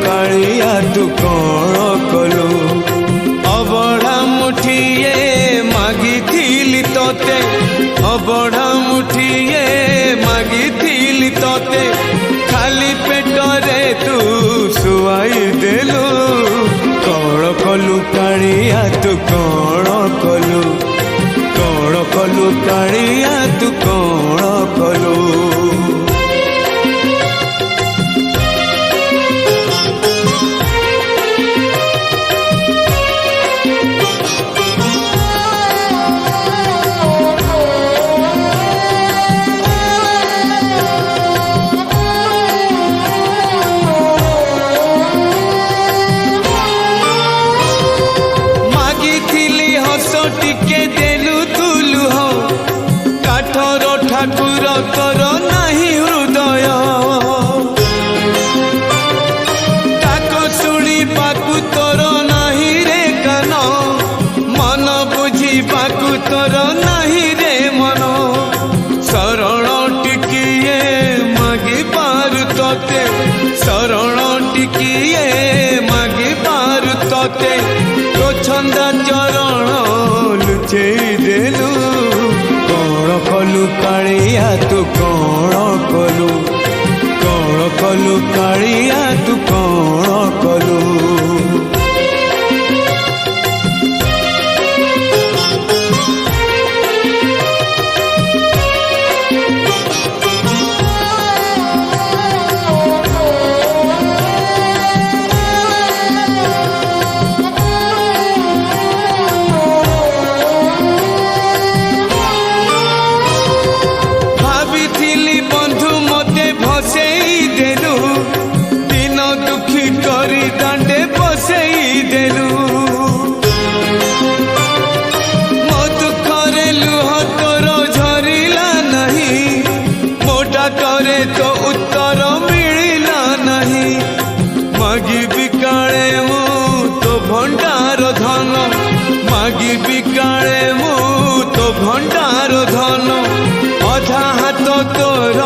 कालिया तू कौन कलु अबढ़ा मुठिए मागिथिली तोते अबढ़ा मुठिए मागिथिली तोते खाली पेटरे तू सुआई देलु कौन कलु कालिया तू कौन कलु कालिया तू कौन कलु टिके देलु तुलु हो काठर ठाकुर तोर नाही हृदय ताको शुणी पाकु तोर नाही रे कान मन बुझी पाकु तोर नाही रे मन शरण टिकिए मागी पारु तोते शरण टिकिए मागी पारु तोते तो छंदा चरण लुचे देलु कौन कलु कालिया तू कौन कलु कालिया तू कौन कलु दिन दुखी करी दांडे बसई देलु मो दुखरे लुह तोर झरिला नहीं मो डाकरे तो उत्तर मिलिला नहीं मागी बिकाले मु तो भंडार धन मागी बिकाले मु तो भंडार धन अधा हाथ तोर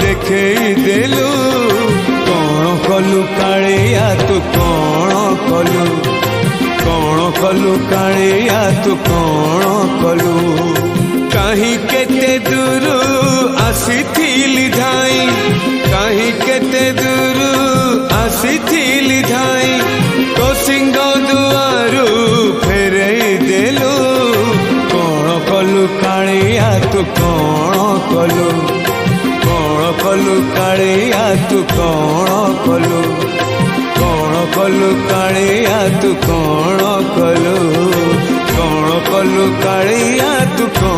देखे देलु कौन कलु कालिया तू कौन कलु कालिया तू कौन कलु कहीं केते दूर आसीथिली धाई कहीं केते दूर आसीथिली धाई तो सिंह दुआरु फेरे देलु कौन कलु कालिया तू कौन कलु कालिया तू कौन कलु कालिया तू कौन कलु कालिया तू कौन